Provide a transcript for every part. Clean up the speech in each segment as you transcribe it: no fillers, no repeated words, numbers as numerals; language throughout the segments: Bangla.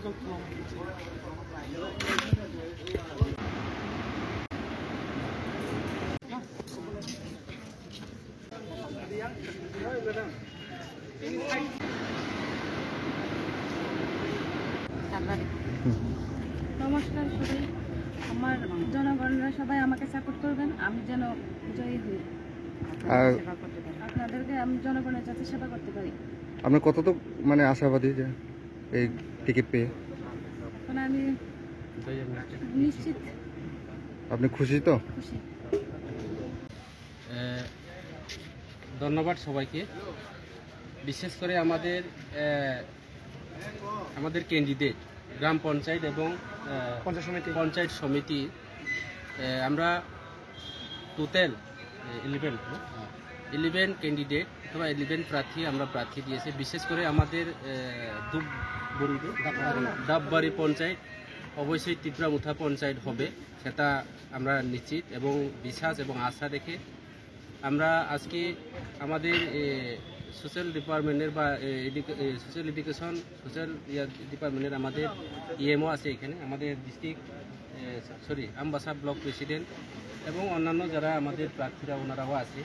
নমস্কার সবাই, আমার জনগণরা সবাই আমাকে সাপোর্ট করবেন, আমি যেন জয়ী হই। আপনাদেরকে আমি জনগণের যাতে সেবা করতে পারি। আপনি কতটুকু মানে আশাবাদী যে এই টিকিট পেয়ে? এখন আমি নিশ্চিত। আপনি খুশি তো? খুশি। ধন্যবাদ সবাইকে। বিশেষ করে আমাদের ক্যান্ডিডেট গ্রাম পঞ্চায়েত এবং পঞ্চায়েত সমিতি আমরা টোটাল 11 ক্যান্ডিডেট অথবা 11 প্রার্থী আমরা প্রার্থী দিয়েছি। বিশেষ করে আমাদের ডাববাড়ি পঞ্চায়েত অবশ্যই ত্রিপুরামুথা পঞ্চায়েত হবে, সেটা আমরা নিশ্চিত এবং বিশ্বাস এবং আশা রেখে আমরা আজকে আমাদের সোশ্যাল ডিপার্টমেন্টের বা সোশ্যাল এডুকেশন সোশ্যাল ডিপার্টমেন্টের আমাদের ইএমও আছে এখানে, আমাদের ডিস্ট্রিক্ট আমবাসা ব্লক প্রেসিডেন্ট এবং অন্যান্য যারা আমাদের প্রার্থীরা ওনারাও আছে।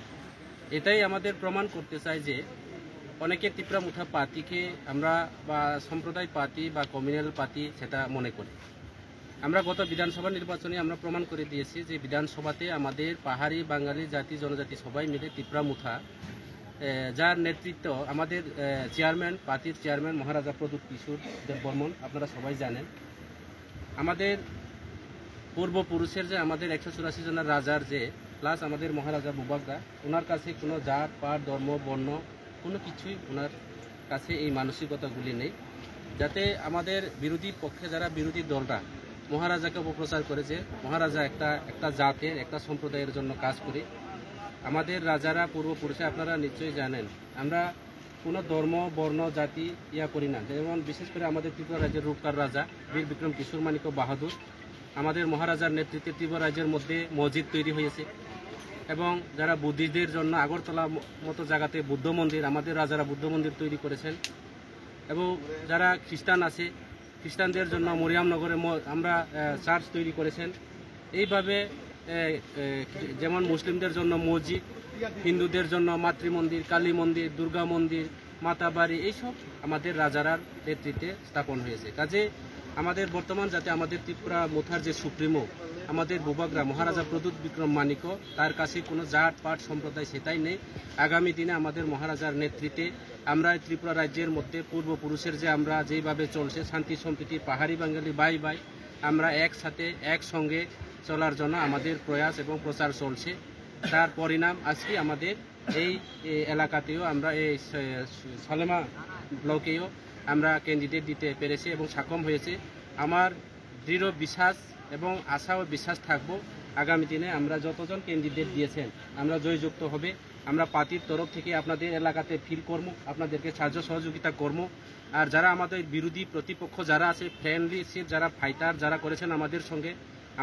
এটাই আমাদের প্রমাণ করতে চাই যে অনেকে ত্রিপুরামুথা পার্টিকে আমরা বা সম্প্রদায় পার্টি বা কমিউনাল পার্টি সেটা মনে করি। আমরা গত বিধানসভা নির্বাচনে আমরা প্রমাণ করে দিয়েছি যে বিধানসভাতে আমাদের পাহাড়ি বাঙালি জাতি জনজাতি সবাই মিলে ত্রিপুরামুথা, যার নেতৃত্ব আমাদের চেয়ারম্যান, পার্টির চেয়ারম্যান মহারাজা প্রদ্যুৎ কিশোর দেববর্মন, আপনারা সবাই জানেন। আমাদের পূর্বপুরুষের যে আমাদের 184 জনের রাজার যে প্লাস আমাদের মহারাজা বুবাগদা, ওনার কাছে কোনো জাত পাট ধর্ম বর্ণ কোনো কিছুই ওনার কাছে এই মানসিকতাগুলি নেই, যাতে আমাদের বিরোধী পক্ষে যারা বিরোধী দলরা মহারাজাকে অপপ্রচার করেছে। মহারাজা একটা জাতের একটা সম্প্রদায়ের জন্য কাজ করে। আমাদের রাজারা পূর্বপুরুষে আপনারা নিশ্চয়ই জানেন, আমরা কোনো ধর্ম বর্ণ জাতি করি না। যেমন বিশেষ করে আমাদের ত্রিপুরা রাজ্যের রূপকার রাজা বীর বিক্রম কিশোর মানিক্য বাহাদুর, আমাদের মহারাজার নেতৃত্বে ত্রিপুরা রাজ্যের মধ্যে মসজিদ তৈরি হয়েছে এবং যারা বুদ্ধিস্টদের জন্য আগরতলা মতো জায়গাতে বুদ্ধ মন্দির, আমাদের রাজারা বুদ্ধ মন্দির তৈরি করেছেন। এবং যারা খ্রিস্টান আছে, খ্রিস্টানদের জন্য মরিয়ামনগরে আমরা চার্চ তৈরি করেছেন। এইভাবে যেমন মুসলিমদের জন্য মসজিদ, হিন্দুদের জন্য মাতৃমন্দির, কালী মন্দির, দুর্গা মন্দির, মাতাবাড়ি, এইসব আমাদের রাজারার নেতৃত্বে স্থাপন হয়েছে। কাজে আমাদের বর্তমান যাতে আমাদের ত্রিপুরামুথার যে সুপ্রিমো আমাদের বুবাগরা মহারাজা প্রদ্যুৎ বিক্রম মানিক্য, তার কাছে কোনো জাত পাট সম্প্রদায় সেটাই নেই। আগামী দিনে আমাদের মহারাজার নেতৃত্বে আমরা ত্রিপুরা রাজ্যের মধ্যে পূর্বপুরুষের যে আমরা যেভাবে চলছে শান্তি সম্প্রীতি পাহাড়ি বাঙালি বাই বাই আমরা একসাথে একসঙ্গে চলার জন্য আমাদের প্রয়াস এবং প্রচার চলছে। তার পরিণাম আজকে আমাদের এই এলাকাতেও আমরা এই সালেমা ব্লকেও আমরা ক্যান্ডিডেট দিতে পেরেছি এবং সক্ষম হয়েছে। আমার দৃঢ় বিশ্বাস এবং আশা ও বিশ্বাস থাকবো আগামী দিনে আমরা যতজন ক্যান্ডিডেট দিয়েছেন আমরা জয়যুক্ত হবে। আমরা পার্টির তরফ থেকে আপনাদের এলাকাতে ফিল করবো, আপনাদেরকে সাহায্য সহযোগিতা করবো। আর যারা আমাদের বিরোধী প্রতিপক্ষ যারা আছে, ফ্রেন্ডলি যারা ফাইটার যারা করেছেন আমাদের সঙ্গে,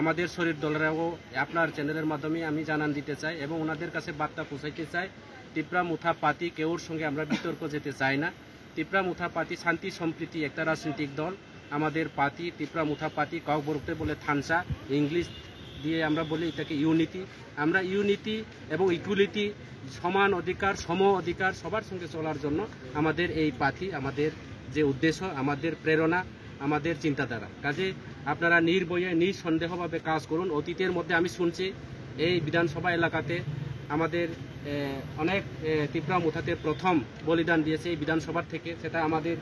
আমাদের শরীর দলেরাও আপনার চ্যানেলের মাধ্যমে আমি জানান দিতে চাই এবং ওনাদের কাছে বার্তা পৌঁছাইতে চাই, ত্রিপুরামুথা পার্টি কেউর সঙ্গে আমরা বিতর্ক যেতে চাই না। ত্রিপুরামুথা পার্টি শান্তি সম্প্রীতি একটা রাজনৈতিক দল। আমাদের পার্টি ত্রিপুরামুথা পার্টি কাউবরতে বলে থানসা, ইংলিশ দিয়ে আমরা বলি এটাকে ইউনিটি। আমরা ইউনিটি এবং ইকুয়ালিটি, সমান অধিকার সম অধিকার সবার সঙ্গে চলার জন্য আমাদের এই পার্টি, আমাদের যে উদ্দেশ্য, আমাদের প্রেরণা, আমাদের চিন্তাধারা। কাজে আপনারা নির্ভয়ে নিঃসন্দেহভাবে কাজ করুন। অতীতের মধ্যে আমি শুনছি এই বিধানসভা এলাকাতে আমাদের অনেক ত্রিপুরামুথাতে প্রথম বলিদান দিয়েছে এই বিধানসভার থেকে, সেটা আমাদের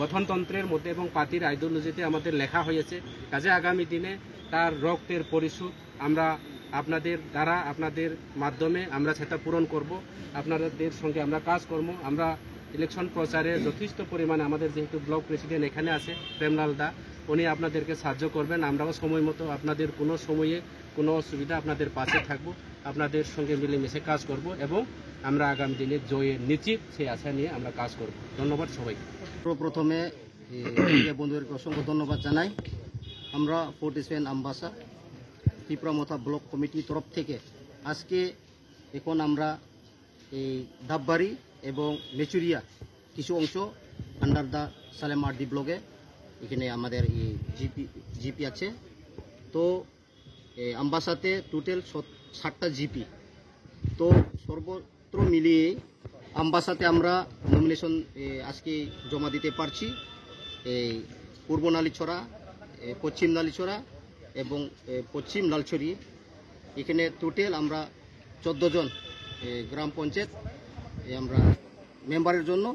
গঠনতন্ত্রের মধ্যে এবং পার্টির আইডিওলজিতে আমাদের লেখা হয়েছে। কাজে আগামী দিনে তার রক্তের পরিশোধ আমরা আপনাদের দ্বারা আপনাদের মাধ্যমে আমরা সেটা পূরণ করব। আপনাদের সঙ্গে আমরা কাজ করব। আমরা ইলেকশন প্রচারে যথেষ্ট পরিমাণে আমাদের যেহেতু ব্লক প্রেসিডেন্ট এখানে আছে প্রেমলাল দা, উনি আপনাদেরকে সাহায্য করবেন। আমরাও সময় মতো আপনাদের কোনো সময়ে কোনো অসুবিধা আপনাদের পাশে থাকব, আপনাদের সঙ্গে মিলেমিশে কাজ করব এবং আমরা আগামী দিনে জয়ের নিশ্চিত সেই আশা নিয়ে আমরা কাজ করব। ধন্যবাদ সবাইকে। প্রথমে বন্ধুদেরকে অসংখ্য ধন্যবাদ জানাই। আমরা 47 আমবাসা ত্রিপুরামুথা ব্লক কমিটির তরফ থেকে আজকে এখন আমরা এই ডাববাড়ি এবং মেচুরিয়া কিছু অংশ আন্ডার দ্য সালেমা ব্লকে এখানে আমাদের জিপি আছে। তো আমবাসাতে টোটাল 60টা জিপি। তো সর্বত্র মিলিয়ে আমবাসাতে আমরা নমিনেশন আজকে জমা দিতে পারছি। এই পূর্ব নালিছড়া, পশ্চিম নালিছড়া এবং পশ্চিম লালছড়ি, এখানে টোটাল আমরা 14 জন গ্রাম পঞ্চায়েত আমরা মেম্বারের জন্য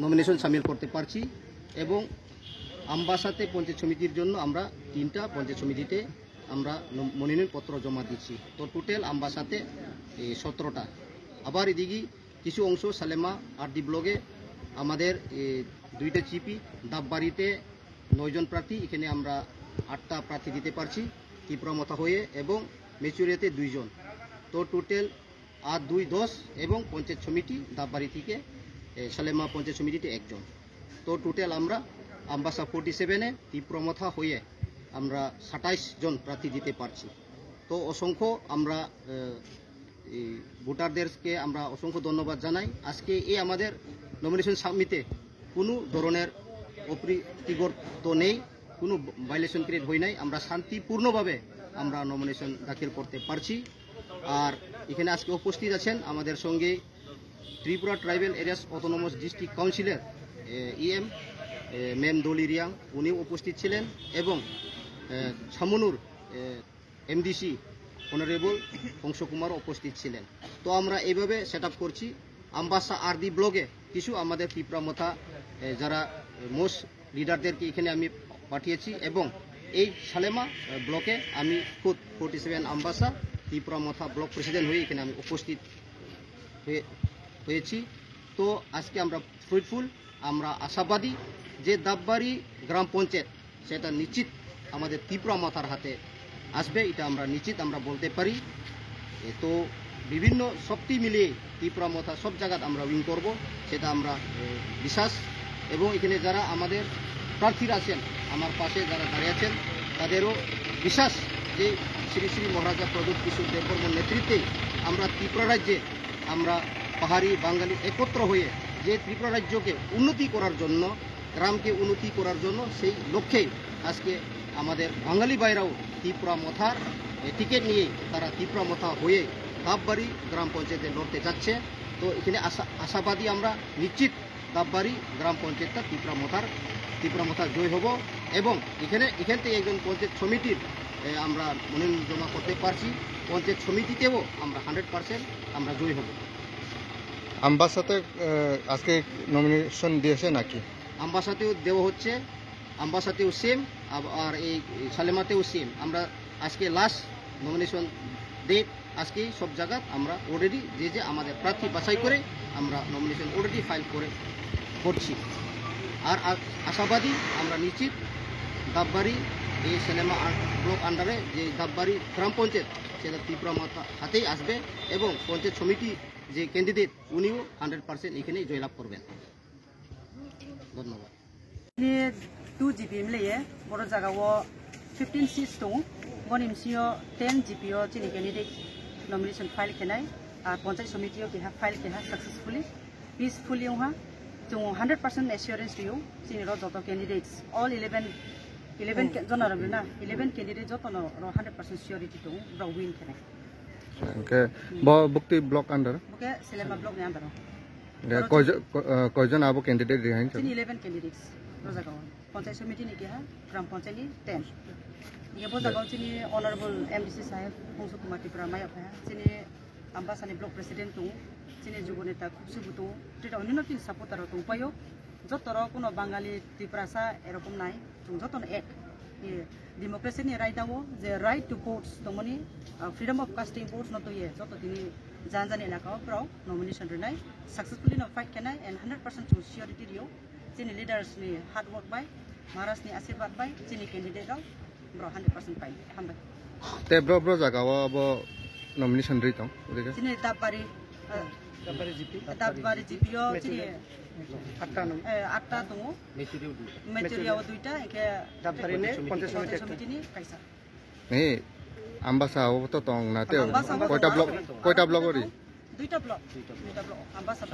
নমিনেশন সামিল করতে পারছি। এবং আমবাসাতে পঞ্চায়েত সমিতির জন্য আমরা 3টা পঞ্চায়েত সমিতিতে আমরা মনোনয়নপত্র জমা দিচ্ছি। তো টোটাল আমবাসাতে 17টা। আবার এদিকে কিছু অংশ সালেমা আরডি ব্লকে আমাদের 2টা জিপি, ডাববাড়িতে 9 জন প্রার্থী, এখানে আমরা 8টা প্রার্থী দিতে পারছি ত্রিপুরামথা হয়ে, এবং মেচুরিয়াতে 2 জন। তো টোটাল 8, 2, 10 এবং পঞ্চায়েত সমিতি ডাববাড়ি থেকে সালেমা পঞ্চায়েত সমিতিতে 1 জন। তো টোটাল আমরা আমবাসা 47-এ ত্রিপুরামথা হয়ে আমরা 27 জন প্রার্থী দিতে পারছি। তো অসংখ্য আমরা ভোটারদেরকে আমরা অসংখ্য ধন্যবাদ জানাই। আজকে এই আমাদের নমিনেশন সাবমিটে কোনো ধরনের অপ্রীতিকর তো নেই, কোনো ভাইলেশন ক্রিয়েট হয় নাই। আমরা শান্তিপূর্ণভাবে আমরা নমিনেশন দাখিল করতে পারছি। আর এখানে আজকে উপস্থিত আছেন আমাদের সঙ্গে Tripura tribal areas autonomous district কাউন্সিলের ইএম ম্যাম দলি রিয়াং, উনিও উপস্থিত ছিলেন, এবং ছামনুর এমডিসি অনারেবল হংসকুমারও উপস্থিত ছিলেন। তো আমরা এইভাবে সেট আপ করছি। আমবাসা আরডি ব্লকে কিছু আমাদের ত্রিপুরামথা যারা মোস্ট লিডারদেরকে এখানে আমি পাঠিয়েছি, এবং এই সালেমা ব্লকে আমি খুদ 47 আমবাসা ত্রিপুরামথা ব্লক প্রেসিডেন্ট হয়ে এখানে আমি উপস্থিত হয়েছি। তো আজকে আমরা ফ্রুটফুল, আমরা আশাবাদী যে ডাববাড়ি গ্রাম পঞ্চায়েত সেটা নিশ্চিত আমাদের ত্রিপুরামথার হাতে আসবে, এটা আমরা নিশ্চিত আমরা বলতে পারি। তো বিভিন্ন শক্তি মিলিয়ে ত্রিপুরামথা সব জায়গায় আমরা উইন করব, সেটা আমরা বিশ্বাস। এবং এখানে যারা আমাদের প্রার্থীরা আছেন, আমার পাশে যারা দাঁড়িয়ে আছেন, তাদেরও বিশ্বাস যে শ্রী শ্রী মহারাজা প্রদীপ কিশোর দেববর্মন নেতৃত্বে আমরা ত্রিপুরা রাজ্যে আমরা পাহাড়ি বাঙালি একত্র হয়ে যে ত্রিপুরা রাজ্যকে উন্নতি করার জন্য, গ্রামকে উন্নতি করার জন্য, সেই লক্ষ্যে আজকে আমাদের বাঙালি ভাইরাও ত্রিপুরামথার টিকিট নিয়ে তারা ত্রিপুরামথা হয়ে ডাববাড়ি গ্রাম পঞ্চায়েতে লড়তে যাচ্ছে। তো এখানে আশাবাদী আমরা নিশ্চিত ডাববাড়ি গ্রাম পঞ্চায়েতটা ত্রিপুরামথা জয় হব। এবং এখান থেকে একজন পঞ্চায়েত সমিতির আমরা মনোনয়ন জমা করতে পারছি, পঞ্চায়েত সমিতিতেও আমরা 100% আমরা জয় হব। আমবাসাতে আজকে নমিনেশন দিয়েছে নাকি? আমবাসাতেও দেওয়া হচ্ছে, আমবাসাতেও সেম, আর এই সালেমাতেও সেম। আমরা আজকে লাস্ট নমিনেশন ডেট, আজকে সব জায়গা আমরা অলরেডি যে আমাদের প্রার্থী বাছাই করে আমরা নমিনেশন অলরেডি ফাইল করছি। আর আশাবাদী আমরা নিশ্চিত ডাববাড়ি এই সিনেমা ব্লক আন্ডারে যে ডাববাড়ি গ্রাম পঞ্চায়েত সেটা ত্রিপুরামথা হাতেই আসবে, এবং পঞ্চায়েত সমিতি যে ক্যান্ডিডেট উনিও 100% এখানেই জয়লাভ করবেন। ধন্যবাদ। 2 GP মিলিয়ে বড় জায়গাও 15 সিটস দं। বনিম সিও 10 GPও চিনি ক্যান্ডিডেট নমিনেশন ফাইল খেনাই, আর পঞ্চায়েত সমিতিও কেহা ফাইল কেহা সাকসেসফুলি পিসফুলি ওহা जों 100% एश्योरेंस दियो चिनि रो जतो कैंडिडेट्स ऑल 11 जन ना 11 कैंडिडेट जतो नो 100% सियोरिटी दं ब्राउ विन खेने ओके बुक्ति ब्लॉक अंडर ओके सिलेमा ब्लॉक ने अंदर कयजन आबो कैंडिडेट रिहाइन चिनि 11 कैंडिडेट्स रो जगाव पंचायत समिति नि केहा ग्राम पंचायत नि 10 ये बो जगाव चिनि ऑनरेबल एमडीसी साहेब हंसु कुमार टिप्रा माया फाया चिनि आम्बासानि ब्लॉक प्रेसिडेंट दं চিনি যুব নেতা খুবসুবুতো যেটা অন্য তিন সাপোর্টার তো উপায়ও যতর কোনো বাঙালি ত্রিপুরাসা এরকম নাই যত এক ডেমোক্রেসি নি রাইটাও যে রাইট টু ভোটস তমনি ফ্রিডম অফ কাস্টিং ভোটস নতো ইয়ে যত তিনি জান এলাকাও প্রাও নমিনেশন রেনাই সাকসেসফুলি নো ফাইট কেনাই এন্ড 100% টু সিওরিটি দিও চিনি লিডার্স নি হার্ড ওয়ার্ক বাই মহারাজ নি আশীর্বাদ বাই চিনি ক্যান্ডিডেটও ব্র 100% পাই হামবাই তে ব্র জাগাও আবো নমিনেশন রিতো ওদিকে চিনি দাববাড়ি ডাববাড়ি জিপিও চিনি 8টা দङ মেচুরিয়াও 2টা একে ডাববাড়িনে পঞ্চায়েত সমিতিনি কাইসা ए आम्बासा हो तो तंग नाते कोइटा ब्लॉक ओरी 2টা ব্লক आम्बासा